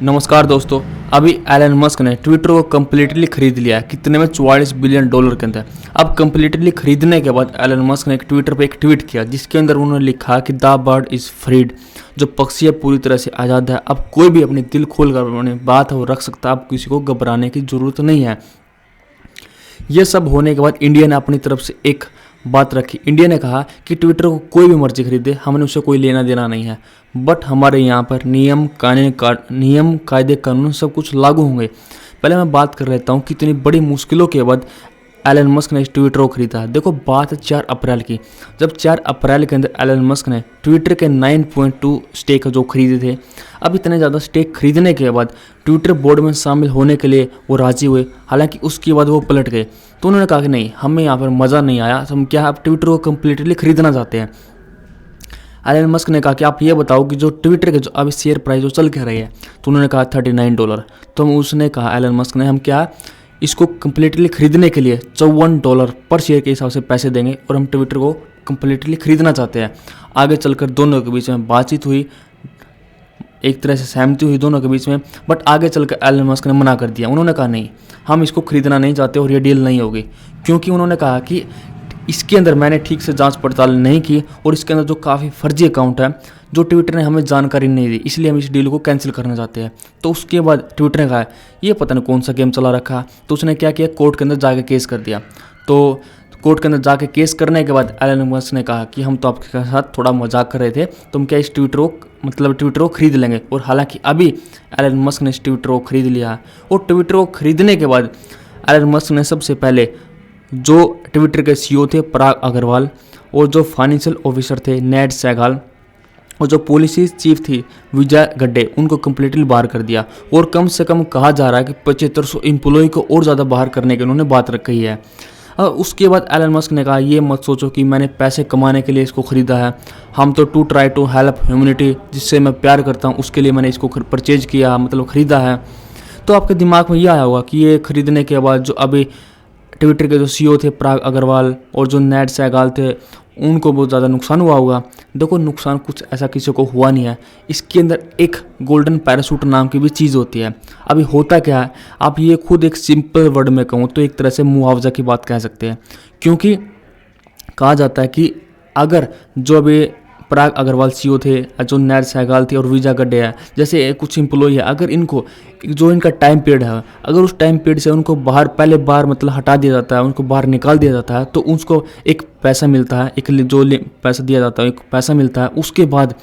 नमस्कार दोस्तों। अभी एलन मस्क ने ट्विटर को कम्प्लीटली खरीद लिया है। कितने में? $44 बिलियन के अंदर। अब कम्प्लीटली खरीदने के बाद एलन मस्क ने एक ट्विटर पे एक ट्वीट किया जिसके अंदर उन्होंने लिखा कि द बर्ड इज़ फ्रीड, जो पक्षी है पूरी तरह से आज़ाद है। अब कोई भी अपनी दिल खोल कर अपनी बात है वो रख सकता है। अब किसी को घबराने की ज़रूरत नहीं है। यह सब होने के बाद इंडिया ने अपनी तरफ से एक बात रखी। इंडिया ने कहा कि ट्विटर को कोई भी मर्जी खरीदे, हमने उससे कोई लेना देना नहीं है, बट हमारे यहाँ पर नियम कायदे कानून सब कुछ लागू होंगे। पहले मैं बात कर लेता हूँ कितनी बड़ी मुश्किलों के बाद एलन मस्क ने इस ट्विटर को खरीदा है। देखो, बात है 4 अप्रैल की, जब 4 अप्रैल के अंदर एलन मस्क ने ट्विटर के 9.2 स्टेक जो खरीदे थे। अब इतने ज़्यादा स्टेक खरीदने के बाद ट्विटर बोर्ड में शामिल होने के लिए वो राज़ी हुए। हालांकि उसके बाद वो पलट गए, तो उन्होंने कहा कि नहीं, हमें यहाँ पर मज़ा नहीं आया, हम क्या अब ट्विटर को कम्प्लीटली खरीदना चाहते हैं। एलन मस्क ने कहा कि आप ये बताओ कि जो ट्विटर के जो अभी शेयर प्राइस जो चल के रही है, तो उन्होंने कहा $39। तो उसने कहा एलन मस्क ने, हम क्या इसको कम्प्लीटली खरीदने के लिए $54 पर शेयर के हिसाब से पैसे देंगे और हम ट्विटर को कम्प्लीटली खरीदना चाहते हैं। आगे चलकर दोनों के बीच में बातचीत हुई, एक तरह से सहमति हुई दोनों के बीच में, बट आगे चलकर एलन मस्क ने मना कर दिया। उन्होंने कहा नहीं, हम इसको खरीदना नहीं चाहते और ये डील नहीं होगी, क्योंकि उन्होंने कहा कि इसके अंदर मैंने ठीक से जांच पड़ताल नहीं की और इसके अंदर जो काफ़ी फर्जी अकाउंट है जो ट्विटर ने हमें जानकारी नहीं दी, इसलिए हम इस डील को कैंसिल करना चाहते हैं। तो उसके बाद ट्विटर ने कहा ये पता नहीं कौन सा गेम चला रखा, तो उसने क्या किया, कोर्ट के अंदर जाके केस कर दिया। तो कोर्ट के अंदर जाके केस करने के बाद एलन मस्क ने कहा कि हम तो आपके साथ थोड़ा मजाक कर रहे थे, तुम क्या इस ट्विटर को खरीद लेंगे। और हालांकि अभी एलन मस्क ने इस ट्विटर को खरीद लिया और ट्विटर को खरीदने के बाद एलन मस्क ने सबसे पहले जो ट्विटर के सीईओ थे पराग अग्रवाल और जो फाइनेंशियल ऑफिसर थे नेड सहगल और जो पॉलिसी चीफ थी विजय गड्डे, उनको कम्प्लीटली बाहर कर दिया। और कम से कम कहा जा रहा है कि 7500 एम्प्लॉय को और ज़्यादा बाहर करने की उन्होंने बात रखी है। उसके बाद एलन मस्क ने कहा ये मत सोचो कि मैंने पैसे कमाने के लिए इसको ख़रीदा है, हम तो to try to help humanity, जिससे मैं प्यार करता हूँ, उसके लिए मैंने इसको परचेज किया, मतलब ख़रीदा है। तो आपके दिमाग में ये आया होगा कि ये खरीदने के बाद जो अभी ट्विटर के जो सीईओ थे पराग अग्रवाल और जो नेड सहगल थे उनको बहुत ज़्यादा नुकसान हुआ होगा। देखो, नुकसान कुछ ऐसा किसी को हुआ नहीं है। इसके अंदर एक गोल्डन पैराशूट नाम की भी चीज़ होती है। अभी होता क्या है, आप ये खुद एक सिंपल वर्ड में कहूँ तो एक तरह से मुआवजा की बात कह सकते हैं, क्योंकि कहा जाता है कि अगर जो अभी पराग अग्रवाल सीईओ थे, जो नेड सहगल थे और विजय गड्डे है, जैसे कुछ एम्प्लॉय है, अगर इनको जो इनका टाइम पीरियड है, अगर उस टाइम पीरियड से उनको पहले बार मतलब हटा दिया जाता है, उनको बाहर निकाल दिया जाता है, तो उसको एक पैसा मिलता है, एक जो पैसा दिया जाता है, एक पैसा मिलता है। उसके बाद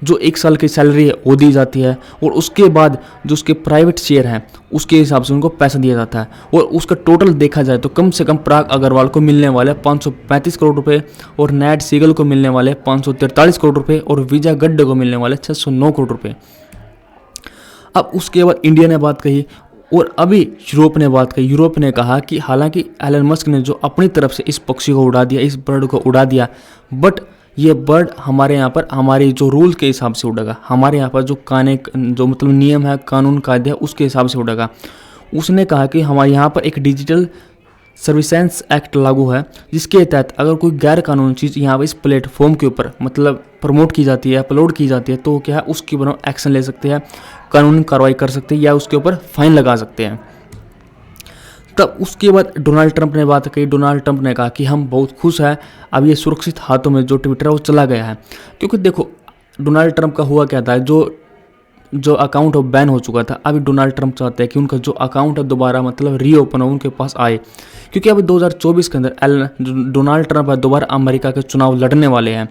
जो 1 साल की सैलरी है वो दी जाती है और उसके बाद जो उसके प्राइवेट शेयर हैं उसके हिसाब से उनको पैसा दिया जाता है। और उसका टोटल देखा जाए तो कम से कम पराग अग्रवाल को मिलने वाले 535 करोड़ रुपए और नेड सहगल को मिलने वाले 543 करोड़ रुपए और विजय गड्डे को मिलने वाले 609 करोड़ रुपए। अब उसके बाद इंडिया ने बात कही और अभी यूरोप ने बात कही। यूरोप ने कहा कि हालांकि एलन मस्क ने जो अपनी तरफ से इस पक्षी को उड़ा दिया, इस बर्ड को उड़ा दिया, बट ये बर्ड हमारे यहाँ पर हमारे जो रूल के हिसाब से उड़ेगा, हमारे यहाँ पर जो मतलब नियम है, कानून कायदे है, उसके हिसाब से उड़ेगा। उसने कहा कि हमारे यहाँ पर एक डिजिटल सर्विसेंस एक्ट लागू है, जिसके तहत अगर कोई गैर कानूनी चीज़ यहाँ पर इस प्लेटफॉर्म के ऊपर मतलब प्रमोट की जाती है, अपलोड की जाती है, तो क्या है उसके ऊपर एक्शन ले सकते हैं, कानूनी कार्रवाई कर सकते हैं या उसके ऊपर फाइन लगा सकते हैं। तब उसके बाद डोनाल्ड ट्रंप ने बात कही। डोनाल्ड ट्रंप ने कहा कि हम बहुत खुश हैं, अब ये सुरक्षित हाथों में जो ट्विटर है वो चला गया है। क्योंकि देखो, डोनाल्ड ट्रंप का हुआ क्या था, जो अकाउंट वो बैन हो चुका था, अभी डोनाल्ड ट्रंप चाहते हैं कि उनका जो अकाउंट है दोबारा मतलब रीओपन हो, उनके पास आए। क्योंकि अभी 2024 के अंदर डोनाल्ड ट्रंप है दोबारा अमेरिका के चुनाव लड़ने वाले हैं।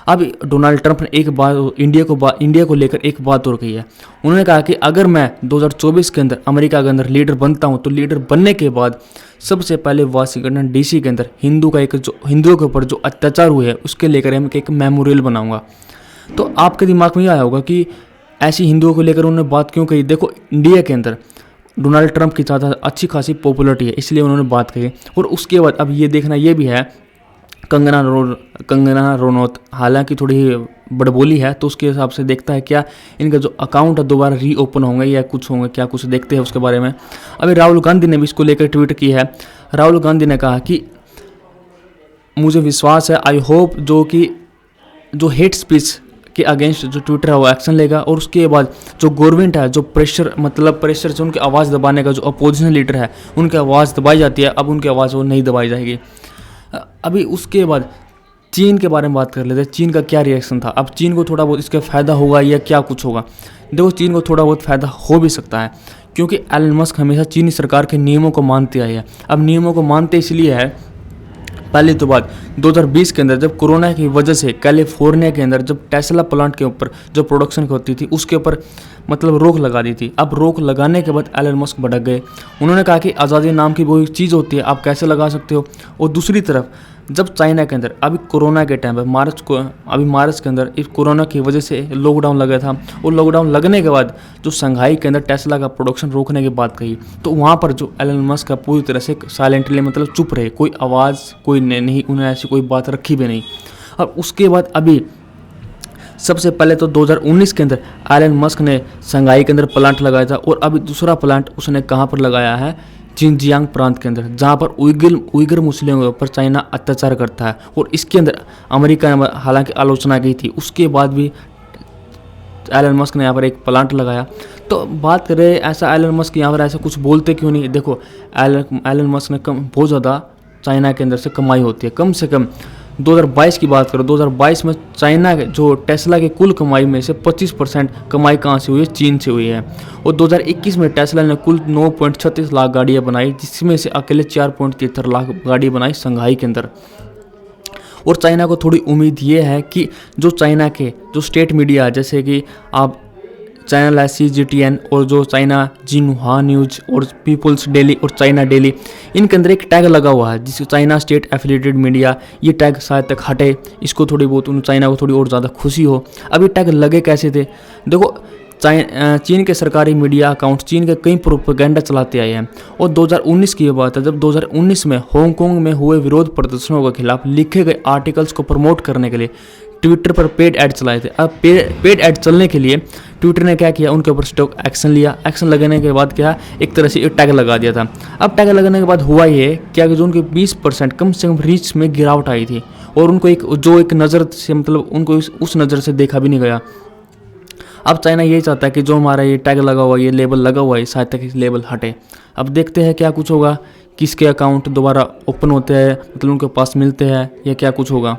अभी डोनाल्ड ट्रंप ने एक बात इंडिया को लेकर एक बात और कही है। उन्होंने कहा कि अगर मैं 2024 के अंदर अमेरिका के अंदर लीडर बनता हूं, तो लीडर बनने के बाद सबसे पहले वाशिंगटन डीसी के अंदर हिंदुओं के ऊपर जो अत्याचार हुए हैं उसके लेकर मैं एक मेमोरियल बनाऊंगा। तो आपके दिमाग में ये आया होगा कि ऐसी हिंदुओं को लेकर उन्होंने बात क्यों कही। देखो, इंडिया के अंदर डोनाल्ड ट्रंप की ज़्यादा अच्छी खासी पॉपुलरिटी है, इसलिए उन्होंने बात कही। और उसके बाद अब ये देखना ये भी है, कंगना रनौत हालांकि थोड़ी बड़बोली है, तो उसके हिसाब से देखता है क्या इनका जो अकाउंट है दोबारा रीओपन होंगे या कुछ होंगे, क्या कुछ देखते हैं उसके बारे में। अभी राहुल गांधी ने भी इसको लेकर ट्वीट की है। राहुल गांधी ने कहा कि मुझे विश्वास है, आई होप जो हेट स्पीच के अगेंस्ट जो ट्विटर है वो एक्शन लेगा, और उसके बाद जो गवर्नमेंट है, जो प्रेशर से उनकी आवाज़ दबाने का जो अपोजिशन लीडर है उनकी आवाज़ दबाई जाती है, अब उनकी आवाज़ वो नहीं दबाई जाएगी। अभी उसके बाद चीन के बारे में बात कर लेते हैं। चीन का क्या रिएक्शन था। अब चीन को थोड़ा बहुत इसका फ़ायदा होगा या क्या कुछ होगा। देखो, चीन को थोड़ा बहुत फ़ायदा हो भी सकता है, क्योंकि एलन मस्क हमेशा चीनी सरकार के नियमों को मानते आए हैं। अब नियमों को मानते इसलिए है, पहली तो बात 2020 के अंदर जब कोरोना की वजह से कैलिफोर्निया के अंदर जब टेस्ला प्लांट के ऊपर जो प्रोडक्शन होती थी उसके ऊपर मतलब रोक लगा दी थी। अब रोक लगाने के बाद एलन मस्क भड़क गए। उन्होंने कहा कि आज़ादी नाम की वो चीज़ होती है, आप कैसे लगा सकते हो। और दूसरी तरफ जब चाइना के अंदर अभी कोरोना के टाइम पर मार्च के अंदर इस कोरोना की वजह से लॉकडाउन लगा था, और लॉकडाउन लगने के बाद जो शंघाई के अंदर टेस्ला का प्रोडक्शन रोकने की बात कही, तो वहाँ पर जो एलन मस्क का पूरी तरह से साइलेंटली मतलब चुप रहे, कोई आवाज़ कोई नहीं, उन्हें ऐसी कोई बात रखी भी नहीं। अब उसके बाद अभी सबसे पहले तो 2019 के अंदर एलन मस्क ने शंघाई के अंदर प्लांट लगाया था, और अभी दूसरा प्लांट उसने कहाँ पर लगाया है, जिनजियांग प्रांत के अंदर, जहाँ पर उइगर मुस्लिमों के ऊपर चाइना अत्याचार करता है। और इसके अंदर अमेरिका ने हालांकि आलोचना की थी, उसके बाद भी एलन मस्क ने यहाँ पर एक प्लांट लगाया। तो बात करें ऐसा एलन मस्क यहाँ पर ऐसा कुछ बोलते क्यों नहीं। देखो, एलन मस्क ने बहुत ज़्यादा चाइना के अंदर से कमाई होती है। कम से कम 2022 की बात करो, 2022 में चाइना के जो टेस्ला की कुल कमाई में से 25% कमाई कहाँ से हुई है, चीन से हुई है। और 2021 में टेस्ला ने कुल 9.36 लाख गाड़ियाँ बनाई, जिसमें से अकेले 4.73 लाख गाड़ी बनाई शंघाई के अंदर। और चाइना को थोड़ी उम्मीद ये है कि जो चाइना के जो स्टेट मीडिया है, जैसे कि आप चैनल है CGTN और जो चाइना जिन्हुआ न्यूज और पीपल्स डेली और चाइना डेली, इनके अंदर एक टैग लगा हुआ है जिसको चाइना स्टेट एफिलिएटेड मीडिया, ये टैग शायद तक हटे, इसको थोड़ी बहुत चाइना को थोड़ी और ज़्यादा खुशी हो। अब ये टैग लगे कैसे थे। देखो, चीन के सरकारी मीडिया अकाउंट चीन के कई प्रोपेगेंडा चलाते आए हैं। और 2019 की ये बात है, जब 2019 में हांगकांग में हुए विरोध प्रदर्शनों के खिलाफ लिखे गए आर्टिकल्स को प्रमोट करने के लिए ट्विटर पर पेड ऐड चलाए थे। अब पेड ऐड चलने के लिए ट्विटर ने क्या किया, उनके ऊपर स्टॉक एक्शन लिया। एक्शन लगाने के बाद क्या, एक तरह से टैग लगा दिया था। अब टैग लगाने के बाद हुआ ये क्या कि जो उनके 20% कम से कम रीच में गिरावट आई थी, और उनको एक नज़र से मतलब उनको उस नज़र से देखा भी नहीं गया। अब चाइना यही चाहता है कि जो हमारा ये टैग लगा हुआ है, ये लेबल लगा हुआ है, शायद तक इस लेबल हटे। अब देखते हैं क्या कुछ होगा, किसके अकाउंट दोबारा ओपन होते हैं, मतलब उनके पास मिलते हैं, या क्या कुछ होगा।